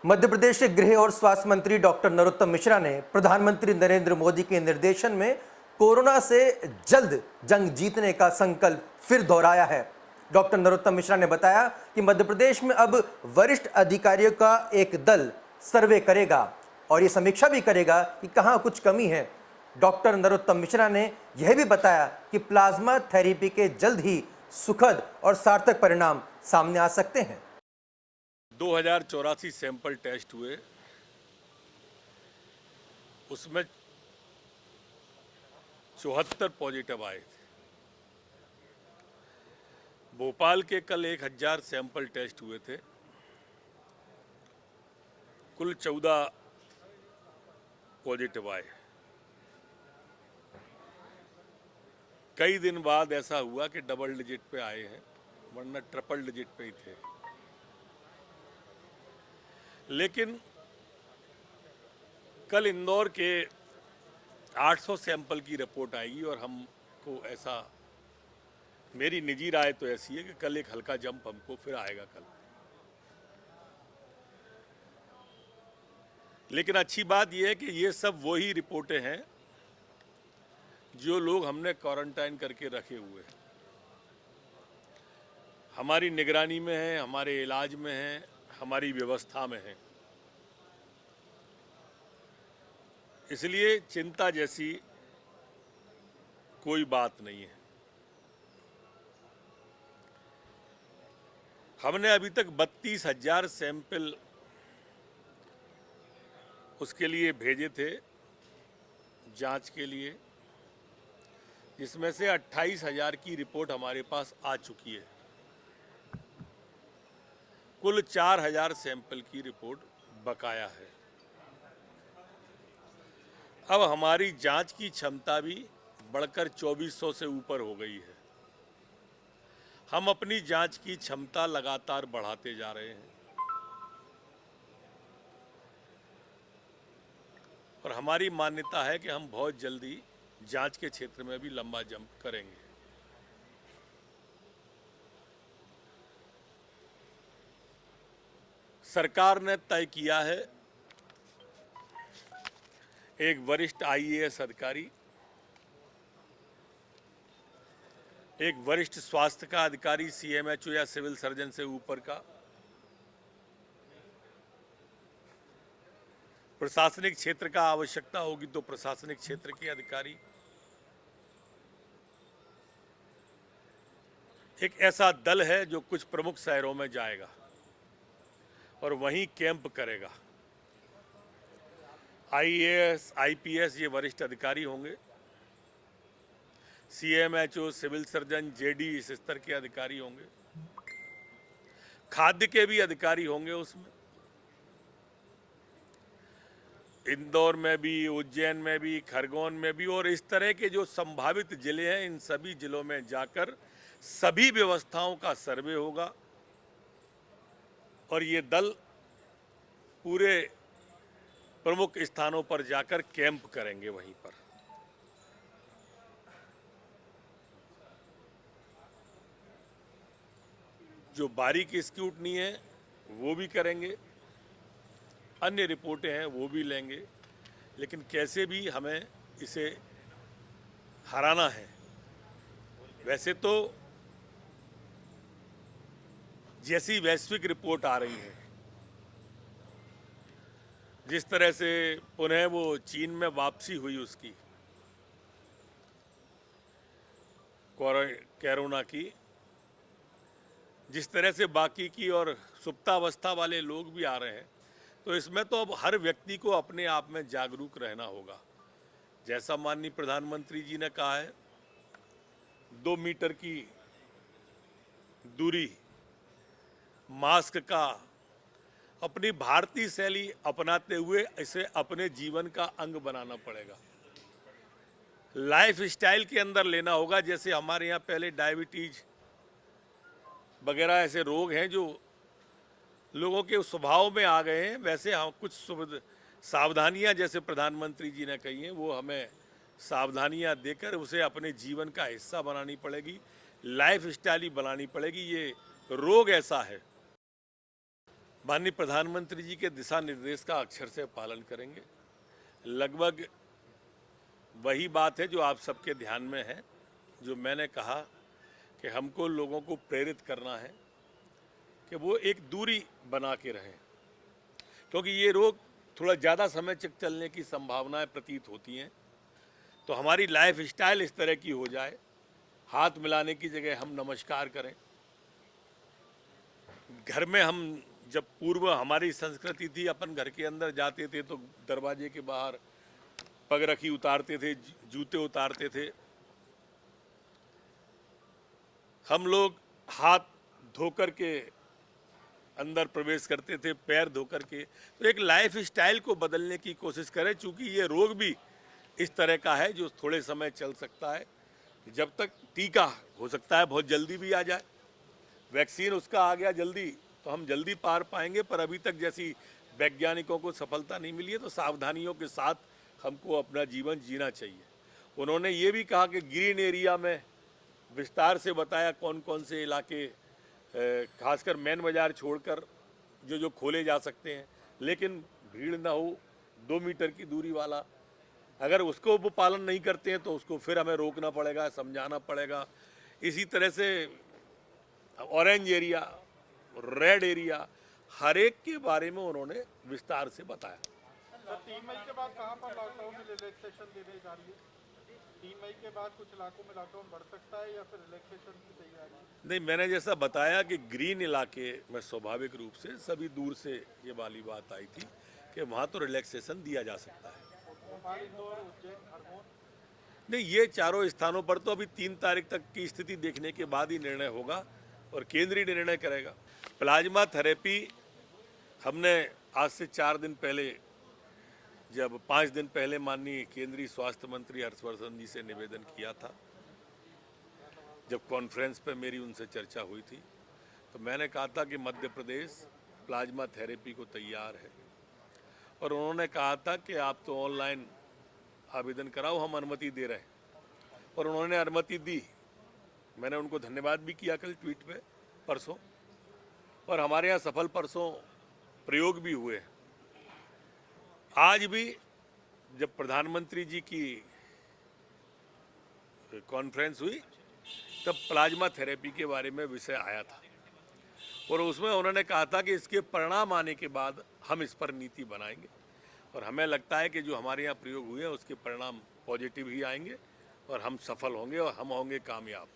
मध्य प्रदेश के गृह और स्वास्थ्य मंत्री डॉक्टर नरोत्तम मिश्रा ने प्रधानमंत्री नरेंद्र मोदी के निर्देशन में कोरोना से जल्द जंग जीतने का संकल्प फिर दोहराया है। डॉक्टर नरोत्तम मिश्रा ने बताया कि मध्य प्रदेश में अब वरिष्ठ अधिकारियों का एक दल सर्वे करेगा और ये समीक्षा भी करेगा कि कहां कुछ कमी है। डॉक्टर नरोत्तम मिश्रा ने यह भी बताया कि प्लाज्मा थेरेपी के जल्द ही सुखद और सार्थक परिणाम सामने आ सकते हैं। 2084 सैंपल टेस्ट हुए, उसमें 74 पॉजिटिव आए थे। भोपाल के कल 1000 सैंपल टेस्ट हुए थे, कुल 14 पॉजिटिव आए। कई दिन बाद ऐसा हुआ कि डबल डिजिट पे आए हैं, वरना ट्रिपल डिजिट पे ही थे। लेकिन कल इंदौर के 800 सैंपल की रिपोर्ट आएगी और हमको ऐसा, मेरी निजी राय तो ऐसी है कि कल एक हल्का जंप हमको फिर आएगा कल। लेकिन अच्छी बात यह है कि ये सब वही रिपोर्टें हैं जो लोग हमने क्वारंटाइन करके रखे हुए हैं, हमारी निगरानी में हैं, हमारे इलाज में हैं, हमारी व्यवस्था में हैं। इसलिए चिंता जैसी कोई बात नहीं है। हमने अभी तक 32,000 सैंपल उसके लिए भेजे थे जांच के लिए, जिसमें से 28,000 की रिपोर्ट हमारे पास आ चुकी है। कुल 4,000 सैंपल की रिपोर्ट बकाया है। अब हमारी जांच की क्षमता भी बढ़कर 2400 से ऊपर हो गई है। हम अपनी जांच की क्षमता लगातार बढ़ाते जा रहे हैं और हमारी मान्यता है कि हम बहुत जल्दी जांच के क्षेत्र में भी लंबा जंप करेंगे। सरकार ने तय किया है एक वरिष्ठ आईएएस अधिकारी, एक वरिष्ठ स्वास्थ्य का अधिकारी, सीएमएचओ या सिविल सर्जन से ऊपर का, प्रशासनिक क्षेत्र का आवश्यकता होगी तो प्रशासनिक क्षेत्र के अधिकारी, एक ऐसा दल है जो कुछ प्रमुख शहरों में जाएगा और वहीं कैंप करेगा। आईएएस, आईपीएस ये वरिष्ठ अधिकारी होंगे, सीएमएचओ, सिविल सर्जन, जेडी इस स्तर के अधिकारी होंगे, खाद्य के भी अधिकारी होंगे उसमें। इंदौर में भी, उज्जैन में भी, खरगोन में भी, और इस तरह के जो संभावित जिले हैं इन सभी जिलों में जाकर सभी व्यवस्थाओं का सर्वे होगा और ये दल पूरे प्रमुख स्थानों पर जाकर कैंप करेंगे वहीं पर। जो बारीक स्क्रूटनी है वो भी करेंगे, अन्य रिपोर्टें हैं वो भी लेंगे, लेकिन कैसे भी हमें इसे हराना है। वैसे तो जैसी वैश्विक रिपोर्ट आ रही है, जिस तरह से पुनः वो चीन में वापसी हुई उसकी कोरोना की, जिस तरह से बाकी की और सुप्तावस्था वाले लोग भी आ रहे हैं, तो इसमें तो अब हर व्यक्ति को अपने आप में जागरूक रहना होगा। जैसा माननीय प्रधानमंत्री जी ने कहा है, 2 मीटर की दूरी, मास्क का, अपनी भारतीय शैली अपनाते हुए इसे अपने जीवन का अंग बनाना पड़ेगा। लाइफ स्टाइल के अंदर लेना होगा। जैसे हमारे यहाँ पहले डायबिटीज वगैरह ऐसे रोग हैं जो लोगों के स्वभाव में आ गए हैं, वैसे हम कुछ सावधानियां जैसे प्रधानमंत्री जी ने कही हैं वो हमें सावधानियां देकर उसे अपने जीवन का हिस्सा बनानी पड़ेगी, लाइफ स्टाइल ही बनानी पड़ेगी। ये रोग ऐसा है, माननीय प्रधानमंत्री जी के दिशा निर्देश का अक्षर से पालन करेंगे। लगभग वही बात है जो आप सबके ध्यान में है, जो मैंने कहा कि हमको लोगों को प्रेरित करना है कि वो एक दूरी बना के रहें, क्योंकि ये रोग थोड़ा ज़्यादा समय तक चलने की संभावनाएं प्रतीत होती हैं। तो हमारी लाइफ स्टाइल इस तरह की हो जाए, हाथ मिलाने की जगह हम नमस्कार करें। घर में हम जब पूर्व हमारी संस्कृति थी, अपन घर के अंदर जाते थे तो दरवाजे के बाहर पगरखी उतारते थे, जूते उतारते थे। हम लोग हाथ धोकर के अंदर प्रवेश करते थे, पैर धोकर के। तो एक लाइफ स्टाइल को बदलने की कोशिश करें, चूंकि ये रोग भी इस तरह का है जो थोड़े समय चल सकता है। जब तक टीका हो सकता है बहुत जल्दी भी आ जाए, वैक्सीन उसका आ गया जल्दी तो हम जल्दी पार पाएंगे, पर अभी तक जैसी वैज्ञानिकों को सफलता नहीं मिली है, तो सावधानियों के साथ हमको अपना जीवन जीना चाहिए। उन्होंने ये भी कहा कि ग्रीन एरिया में विस्तार से बताया कौन कौन से इलाके, खासकर मेन बाजार छोड़कर जो खोले जा सकते हैं, लेकिन भीड़ ना हो, 2 मीटर की दूरी वाला। अगर उसको वो पालन नहीं करते हैं तो उसको फिर हमें रोकना पड़ेगा, समझाना पड़ेगा। इसी तरह से ऑरेंज एरिया, रेड एरिया, हर एक के बारे में उन्होंने विस्तार से बताया। सर 3 मई के बाद कहां पर लॉकडाउन में रिलैक्सेशन देने जा रही है? 3 मई के बाद कुछ इलाकों में लॉकडाउन बढ़ सकता है या फिर रिलैक्सेशन की तैयारी? नहीं, मैंने जैसा बताया कि ग्रीन इलाके में स्वाभाविक रूप से सभी दूर से ये वाली बात आई थी कि वहाँ तो रिलैक्सेशन दिया जा सकता है। भोपाल, इंदौर, उज्जैन, खरगोन? नहीं, ये चारों स्थानों पर तो अभी 3 तारीख तक की स्थिति देखने के बाद ही निर्णय होगा और केंद्रीय निर्णय करेगा। प्लाज्मा थेरेपी हमने आज से 4 दिन पहले, जब 5 दिन पहले माननीय केंद्रीय स्वास्थ्य मंत्री हर्षवर्धन जी से निवेदन किया था, जब कॉन्फ्रेंस पे मेरी उनसे चर्चा हुई थी, तो मैंने कहा था कि मध्य प्रदेश प्लाज्मा थेरेपी को तैयार है, और उन्होंने कहा था कि आप तो ऑनलाइन आवेदन कराओ, हम अनुमति दे रहे हैं, और उन्होंने अनुमति दी। मैंने उनको धन्यवाद भी किया कल ट्वीट पे परसों, और हमारे यहाँ सफल परसों प्रयोग भी हुए। आज भी जब प्रधानमंत्री जी की कॉन्फ्रेंस हुई तब प्लाज्मा थेरेपी के बारे में विषय आया था, और उसमें उन्होंने कहा था कि इसके परिणाम आने के बाद हम इस पर नीति बनाएंगे, और हमें लगता है कि जो हमारे यहाँ प्रयोग हुए हैं उसके परिणाम पॉजिटिव ही आएंगे और हम सफल होंगे और हम होंगे कामयाब।